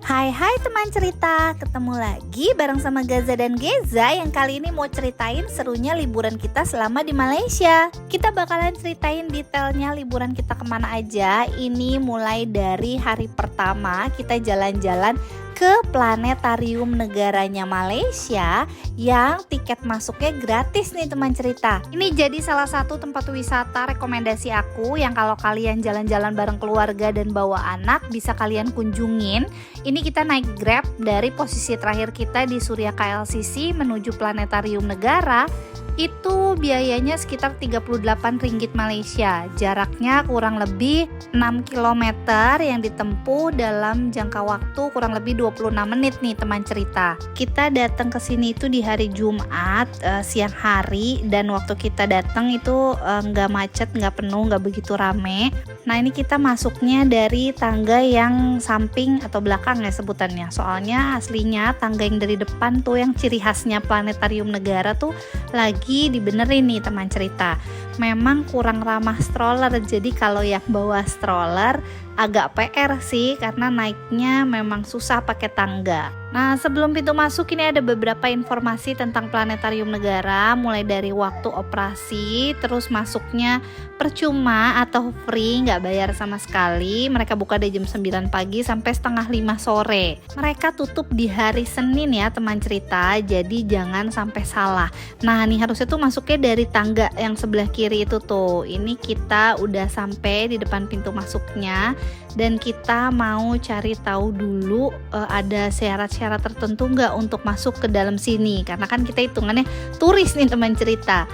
Hai teman cerita, ketemu lagi bareng sama Gaza dan Geza yang kali ini mau ceritain serunya liburan kita selama di Malaysia. Kita bakalan ceritain detailnya liburan kita kemana aja. Ini mulai dari hari pertama kita jalan-jalan ke planetarium negaranya Malaysia yang tiket masuknya gratis nih teman cerita. Ini jadi salah satu tempat wisata rekomendasi aku yang kalau kalian jalan-jalan bareng keluarga dan bawa anak bisa kalian kunjungin. Ini kita naik Grab dari posisi terakhir kita di Suria KLCC menuju planetarium negara. Itu biayanya sekitar 38 ringgit Malaysia. Jaraknya kurang lebih 6 km yang ditempuh dalam jangka waktu kurang lebih 26 menit nih teman cerita. Kita datang ke sini itu di hari Jumat siang hari, dan waktu kita datang itu nggak macet, nggak penuh, nggak begitu rame. Nah ini kita masuknya dari tangga yang samping atau belakang ya sebutannya. Soalnya aslinya tangga yang dari depan tuh yang ciri khasnya planetarium negara tuh lagi dibenerin nih teman cerita. Memang kurang ramah stroller, jadi kalau yang bawa stroller agak PR sih karena naiknya memang susah pakai tangga. Nah sebelum pintu masuk ini ada beberapa informasi tentang planetarium negara, mulai dari waktu operasi, terus masuknya percuma atau free, nggak bayar sama sekali. Mereka buka dari jam 9 pagi sampai setengah 5 sore. Mereka tutup di hari Senin ya teman cerita, jadi jangan sampai salah. Nah nih harusnya tuh masuknya dari tangga yang sebelah kiri itu tuh. Ini kita udah sampai di depan pintu masuknya dan kita mau cari tahu dulu ada syarat-syarat tertentu nggak untuk masuk ke dalam sini, karena kan kita hitungannya turis nih teman cerita.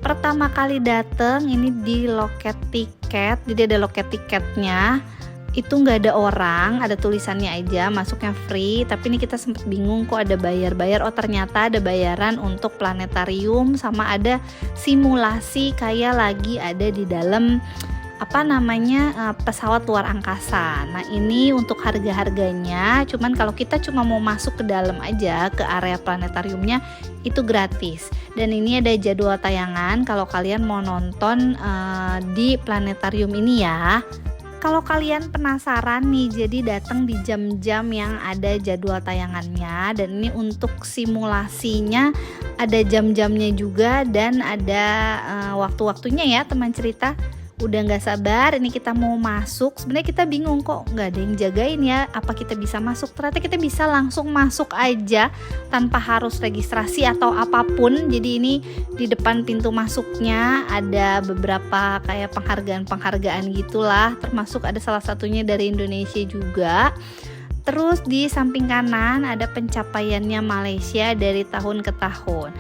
Pertama kali dateng ini di loket tiket, jadi ada loket tiketnya. Itu nggak ada orang, ada tulisannya aja masuknya free, tapi ini kita sempat bingung kok ada bayar-bayar. Oh ternyata ada bayaran untuk planetarium sama ada simulasi kayak lagi ada di dalam pesawat luar angkasa. Nah ini untuk harga-harganya, cuman kalau kita cuma mau masuk ke dalam aja ke area planetariumnya itu gratis. Dan ini ada jadwal tayangan kalau kalian mau nonton di planetarium ini ya. Kalau kalian penasaran nih, jadi datang di jam-jam yang ada jadwal tayangannya, dan ini untuk simulasinya ada jam-jamnya juga dan ada waktu-waktunya ya teman cerita. Udah nggak sabar, ini kita mau masuk. Sebenarnya kita bingung kok nggak ada yang jagain ya, apa kita bisa masuk? Ternyata kita bisa langsung masuk aja tanpa harus registrasi atau apapun. Jadi ini di depan pintu masuknya ada beberapa kayak penghargaan gitulah, termasuk ada salah satunya dari Indonesia juga. Terus di samping kanan ada pencapaiannya Malaysia dari tahun ke tahun.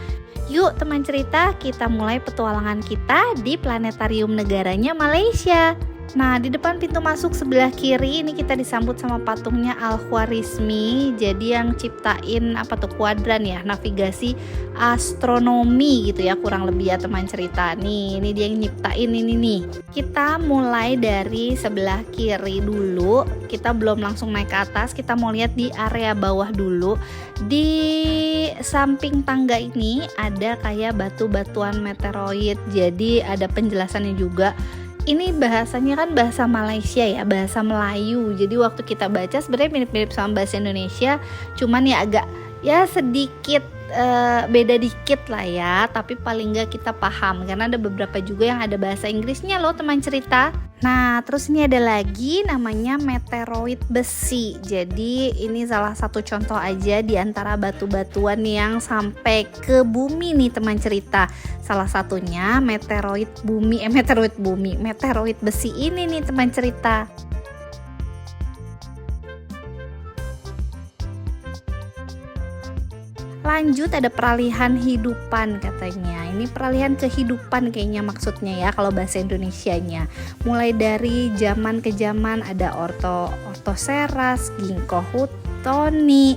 Yuk teman cerita, kita mulai petualangan kita di planetarium negaranya Malaysia. Nah di depan pintu masuk sebelah kiri ini kita disambut sama patungnya Al-Khwarizmi. Jadi yang ciptain kuadran ya, navigasi astronomi gitu ya kurang lebih ya teman cerita. Nih ini dia yang nyiptain ini nih. Kita mulai dari sebelah kiri dulu. Kita belum langsung naik ke atas, kita mau lihat di area bawah dulu. Di samping tangga ini ada kayak batu-batuan meteoroid. Jadi ada penjelasannya juga. Ini bahasanya kan bahasa Malaysia ya, bahasa Melayu. Jadi waktu kita baca sebenarnya mirip-mirip sama bahasa Indonesia, cuman ya agak ya sedikit beda dikit lah ya. Tapi paling nggak kita paham karena ada beberapa juga yang ada bahasa Inggrisnya loh teman cerita. Nah terus ini ada lagi namanya meteoroid besi. Jadi ini salah satu contoh aja di antara batu-batuan yang sampai ke bumi nih teman cerita. Salah satunya meteoroid besi ini nih teman cerita. Lanjut ada peralihan hidupan katanya. Ini peralihan kehidupan kayaknya maksudnya ya kalau bahasa Indonesianya. Mulai dari zaman ke zaman ada Orthoceras, Ginkgo hutoni,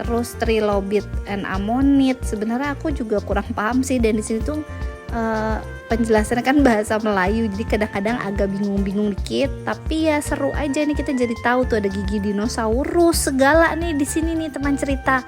terus Trilobit and Ammonit. Sebenarnya aku juga kurang paham sih, dan di sini tuh penjelasannya kan bahasa Melayu, jadi kadang-kadang agak bingung-bingung dikit. Tapi ya seru aja nih, kita jadi tahu tuh ada gigi dinosaurus segala nih di sini nih teman cerita.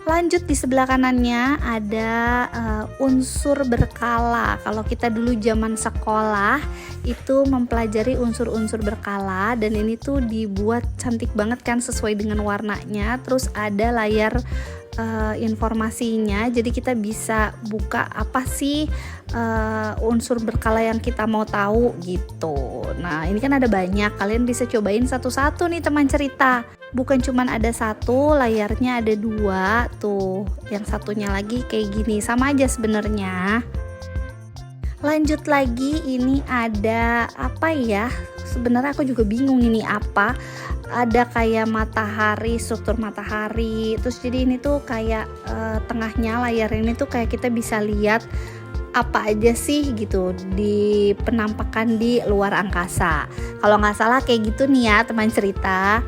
Lanjut di sebelah kanannya ada unsur berkala. Kalau kita dulu zaman sekolah itu mempelajari unsur-unsur berkala, dan ini tuh dibuat cantik banget kan sesuai dengan warnanya. Terus ada layar informasinya, jadi kita bisa buka apa sih unsur berkala yang kita mau tahu gitu. Nah, ini kan ada banyak, kalian bisa cobain satu-satu nih teman cerita. Bukan cuman ada satu, layarnya ada dua tuh. Yang satunya lagi kayak gini, sama aja sebenarnya. Lanjut lagi, ini ada apa ya? Sebenarnya aku juga bingung ini apa. Ada kayak matahari, struktur matahari. Terus jadi ini tuh kayak tengahnya layar ini tuh kayak kita bisa lihat apa aja sih gitu di penampakan di luar angkasa. Kalau nggak salah kayak gitu nih ya teman cerita.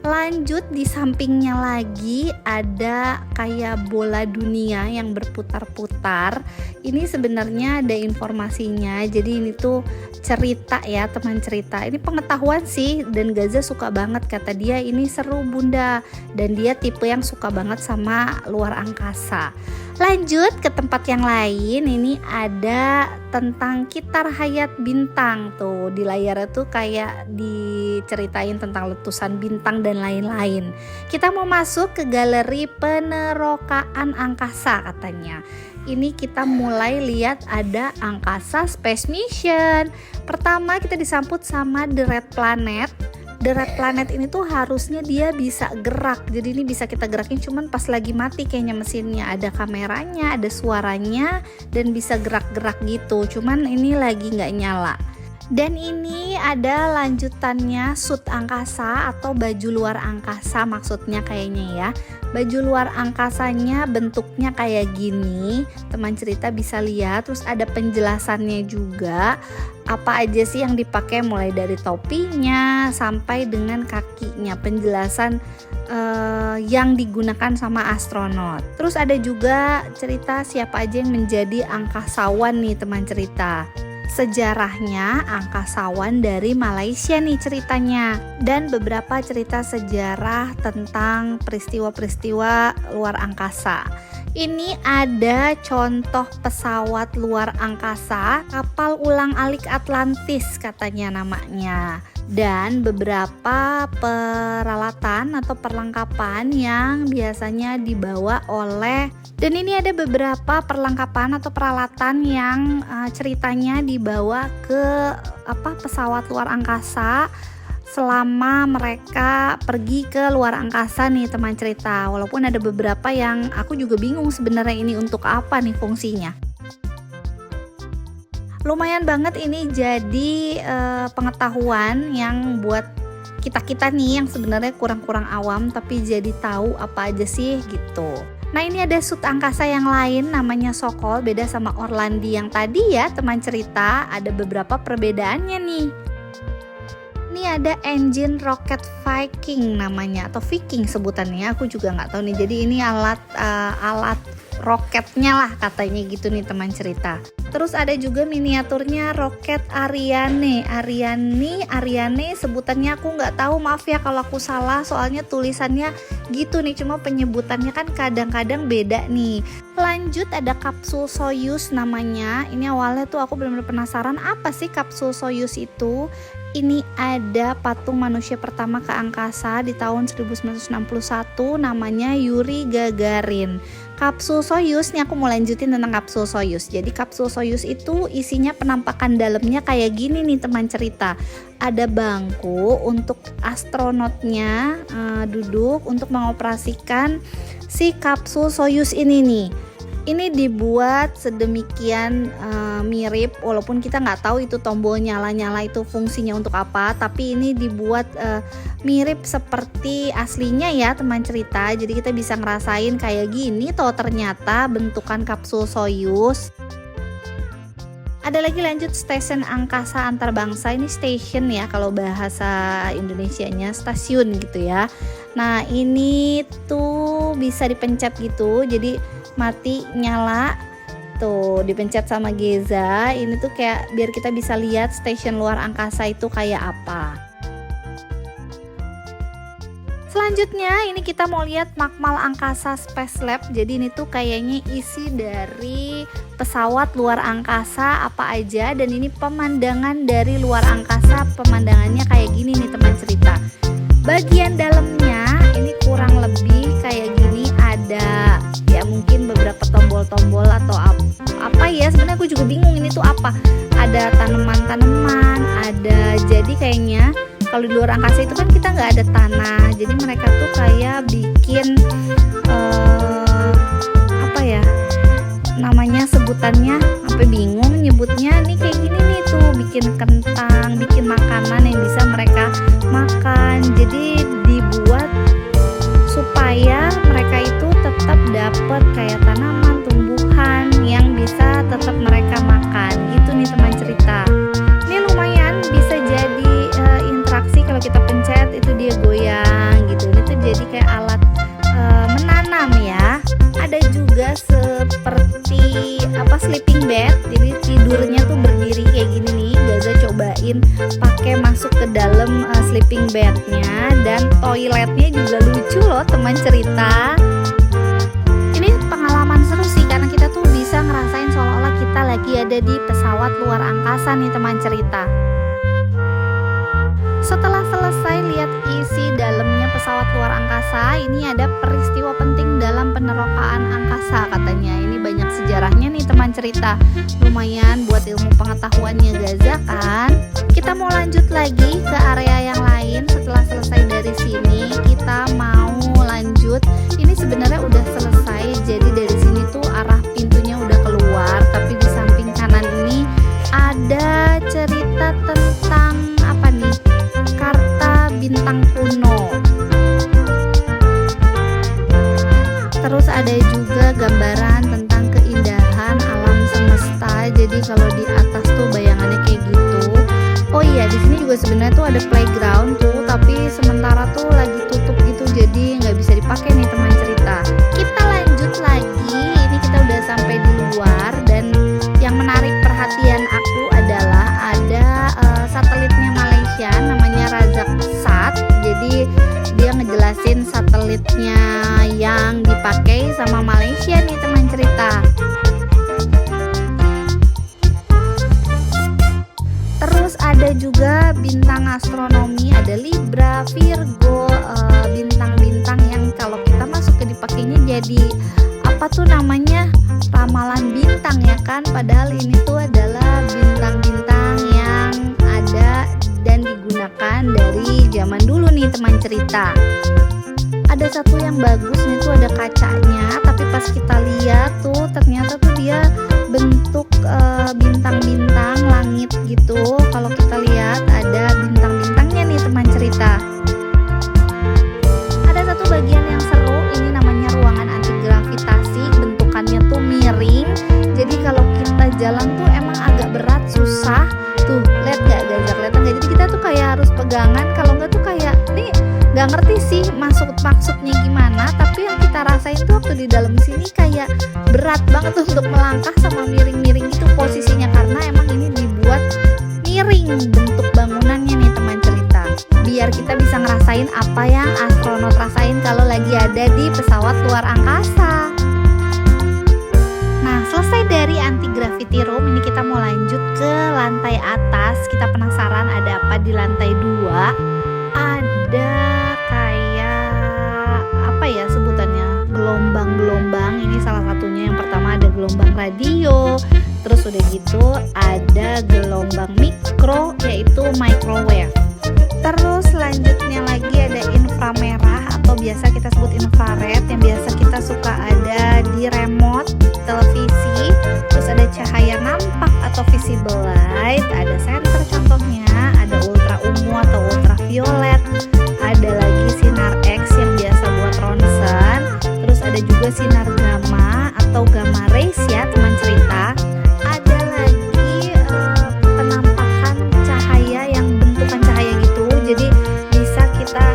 Lanjut di sampingnya lagi ada kayak bola dunia yang berputar-putar. Ini sebenarnya ada informasinya. Jadi ini tuh cerita ya teman cerita. Ini pengetahuan sih, dan Gaza suka banget, kata dia ini seru bunda, dan dia tipe yang suka banget sama luar angkasa. Lanjut ke tempat yang lain, ini ada tentang kitar hayat bintang. Tuh di layarnya tuh kayak diceritain tentang letusan bintang dan lain-lain. Kita mau masuk ke galeri penerokaan angkasa katanya. Ini kita mulai lihat ada angkasa space mission. Pertama kita disambut sama The Red Planet. The Red Planet ini tuh harusnya dia bisa gerak, jadi ini bisa kita gerakin, cuman pas lagi mati kayaknya mesinnya. Ada kameranya, ada suaranya, dan bisa gerak-gerak gitu, cuman ini lagi nggak nyala. Dan ini ada lanjutannya suit angkasa atau baju luar angkasa maksudnya kayaknya ya. Baju luar angkasanya bentuknya kayak gini, teman cerita bisa lihat. Terus ada penjelasannya juga, apa aja sih yang dipakai mulai dari topinya sampai dengan kakinya, penjelasan yang digunakan sama astronot. Terus ada juga cerita siapa aja yang menjadi angkasawan nih teman cerita. Sejarahnya angkasawan dari Malaysia nih ceritanya, dan beberapa cerita sejarah tentang peristiwa-peristiwa luar angkasa. Ini ada contoh pesawat luar angkasa, kapal ulang-alik Atlantis katanya namanya, dan beberapa peralatan atau perlengkapan yang biasanya dibawa oleh. Dan ini ada beberapa perlengkapan atau peralatan yang ceritanya dibawa ke pesawat luar angkasa selama mereka pergi ke luar angkasa nih teman cerita. Walaupun ada beberapa yang aku juga bingung sebenarnya ini untuk apa nih fungsinya. Lumayan banget ini jadi pengetahuan yang buat kita-kita nih yang sebenarnya kurang-kurang awam, tapi jadi tahu apa aja sih gitu. Nah, ini ada suit angkasa yang lain namanya Sokol, beda sama Orlandi yang tadi ya teman cerita, ada beberapa perbedaannya nih. Ini ada engine rocket Viking namanya, atau Viking sebutannya, aku juga nggak tahu nih. Jadi ini alat roketnya lah katanya gitu nih teman cerita. Terus ada juga miniaturnya roket Ariane sebutannya aku nggak tahu, maaf ya kalau aku salah, soalnya tulisannya gitu nih, cuma penyebutannya kan kadang-kadang beda nih. Lanjut ada kapsul Soyuz namanya. Ini awalnya tuh aku benar-benar penasaran apa sih kapsul Soyuz itu. Ini ada patung manusia pertama ke angkasa di tahun 1961 namanya Yuri Gagarin. Kapsul Soyuz, nih aku mau lanjutin tentang kapsul Soyuz. Jadi kapsul Soyuz itu isinya penampakan dalamnya kayak gini nih teman cerita. Ada bangku untuk astronotnya duduk untuk mengoperasikan si kapsul Soyuz ini nih. Ini dibuat sedemikian mirip, walaupun kita nggak tahu itu tombol nyala-nyala itu fungsinya untuk apa, tapi ini dibuat mirip seperti aslinya ya teman cerita. Jadi kita bisa ngerasain kayak gini toh ternyata bentukan kapsul Soyuz. Ada lagi lanjut stasiun angkasa antarbangsa, ini station ya kalau bahasa Indonesianya, stasiun gitu ya. Nah ini tuh bisa dipencet gitu, jadi mati nyala tuh dipencet sama Geza. Ini tuh kayak biar kita bisa lihat stasiun luar angkasa itu kayak apa. Selanjutnya ini kita mau lihat Makmal Angkasa Space Lab. Jadi ini tuh kayaknya isi dari pesawat luar angkasa apa aja, dan ini pemandangan dari luar angkasa. Pemandangannya kayak gini nih teman cerita. Bagian dalamnya ini kurang lebih kayak gini, ada ya mungkin beberapa tombol-tombol atau apa ya, sebenarnya aku juga bingung ini tuh apa. Ada tanaman-tanaman, ada, jadi kayaknya kalau di luar angkasa itu kan kita nggak ada tanah, jadi mereka tuh kayak bikin apa ya namanya sebutannya, sampai bingung nyebutnya nih, kayak gini nih tuh, bikin kentang, bikin makanan yang bisa mereka makan. Jadi dibuat supaya mereka itu tetap dapat kayak tanaman, tumbuhan yang bisa tetap mereka makan gitu nih teman cerita. Ini lumayan bisa jadi interaksi, kalau kita pencet itu dia goyang gitu. Ini tuh jadi kayak alat menanam ya. Ada juga seperti sleeping bed, jadi tidurnya tuh berdiri kayak gini nih. Gaza cobain pakai masuk ke dalam sleeping bednya, dan toiletnya juga lucu loh teman cerita. Ini pengalaman seru sih, karena kita tuh bisa ngerasain seolah-olah kita lagi ada di pesawat luar angkasa nih teman cerita. Setelah selesai lihat isi dalamnya pesawat luar angkasa, ini ada peristiwa penting dalam penerokaan angkasa katanya. Ini banyak sejarahnya nih teman cerita. Lumayan buat ilmu pengetahuannya Gaza kan. Kita mau lanjut lagi ke area yang lain. Setelah selesai dari sini, kita mau lanjut. Ini sebenarnya udah selesai. Jadi dari sini tuh arah pintunya udah keluar, tapi di samping kanan ini ada cerita tentang apa nih? Karta bintang kuno. Terus ada juga gambaran tentang keindahan alam semesta. Jadi kalau di atas tuh bayangannya kayak gitu. Oh iya, di sini juga sebenarnya tuh ada playground tuh, tapi sementara tuh lagi tutup gitu, jadi nggak bisa dipakai nih teman cerita. Kita lanjut lagi. Ini kita udah sampai di luar, dan yang menarik perhatian aku adalah ada satelitnya Malaysia, namanya Razaksat. Jadi dia ngejelasin satelitnya yang dipakai sama Malaysia nih teman cerita. Terus ada juga bintang astronomi, ada Libra, Virgo, bintang-bintang yang kalau kita masuk ke dipakainya jadi apa tuh namanya, ramalan bintang ya kan. Padahal ini tuh adalah bintang-bintang yang ada dan digunakan dari zaman dulu nih teman cerita. Ada satu yang bagus nih tuh, ada kacanya, tapi pas kita lihat tuh ternyata tuh dia bentuk bintang-bintang langit gitu. Kalau kita lihat ada bintang-bintangnya nih teman cerita. Ada satu bagian yang seru, ini namanya ruangan anti gravitasi. Bentukannya tuh miring, jadi kalau kita jalan tuh emang agak berat, susah. Tuh lihat gak Gaza, kelihatan gak? Jadi kita tuh kayak harus pegangan, kalau nggak tuh kayak nih nggak ngerti sih maksudnya gimana. Tapi yang kita rasain tuh waktu di dalam sini kayak berat banget untuk melangkah sama miring-miring itu posisinya, karena emang ini dibuat miring bentuk bangunannya nih teman cerita, biar kita bisa ngerasain apa yang astronot rasain kalau lagi ada di pesawat luar angkasa. Nah, selesai dari anti gravity room, ini kita mau lanjut ke lantai atas. Kita penasaran ada apa di lantai 2. Ada kayak apa ya sebutannya, gelombang-gelombang. Ini salah satunya, yang pertama ada gelombang radio, terus udah gitu ada gelombang mikro yaitu microwave. Terus selanjutnya lagi ada inframerah atau biasa kita sebut infrared, yang biasa kita suka ada di remote televisi. Terus ada cahaya nampak atau visible light, ada senter contohnya, ada ultra ungu atau ultraviolet, ada lagi sinar X yang biasa buat ronsen. Terus ada juga sinar gamma atau gamma rays ya teman cerita. Ada lagi penampakan cahaya yang bentukan cahaya gitu, jadi bisa kita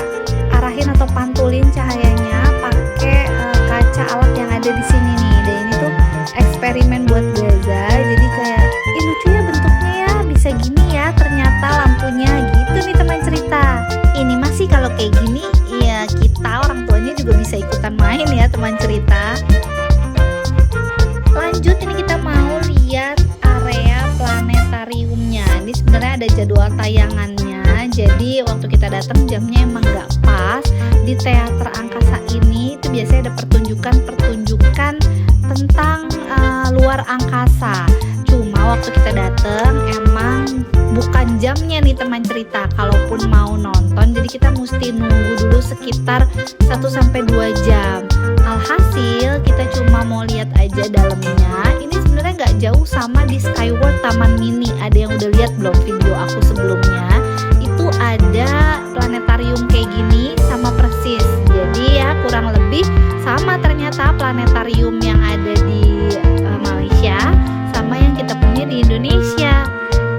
arahin atau pantulin cahayanya pakai kaca alat yang ada di sini nih. Dan ini tuh eksperimen buat Gaza, jadi kayak lucu ya bentuknya ya, bisa gini datang jamnya emang nggak pas. Di teater angkasa ini itu biasanya ada pertunjukan tentang luar angkasa. Cuma waktu kita datang emang bukan jamnya nih teman cerita. Kalaupun mau nonton, jadi kita mesti nunggu dulu sekitar 1-2 jam. Alhasil kita cuma mau lihat aja dalamnya. Ini sebenarnya nggak jauh sama di Skyward Taman Mini. Ada yang udah lihat belum video aku sebelumnya? Itu ada planetarium kayak gini sama persis. Jadi ya kurang lebih sama ternyata planetarium yang ada di Malaysia sama yang kita punya di Indonesia.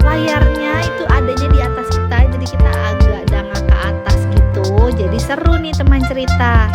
Layarnya itu adanya di atas kita, jadi kita agak dangak ke atas gitu. Jadi seru nih teman cerita.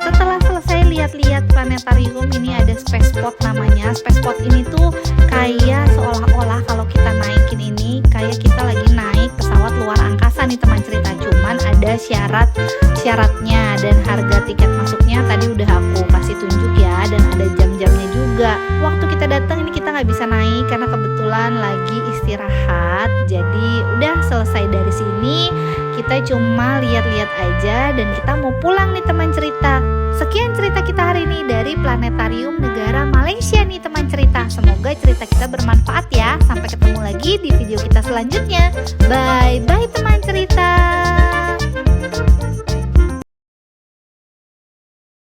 Setelah selesai lihat-lihat planetarium, ini ada spaceport namanya. Spaceport ini tuh kayak seolah-olah kalau kita naikin ini kayak kita lagi naik pesawat luar angkasa nih teman cerita. Cuman ada syaratnya dan harga tiket masuknya tadi udah aku kasih tunjuk ya, dan ada jam-jamnya juga. Waktu kita datang ini kita nggak bisa naik karena kebetulan lagi istirahat. Jadi udah selesai dari sini, kita cuma lihat-lihat aja dan kita mau pulang nih teman cerita. Sekian cerita kita hari ini dari Planetarium Negara Malaysia nih teman cerita. Semoga cerita kita bermanfaat ya. Sampai ketemu lagi di video kita selanjutnya. Bye bye teman cerita.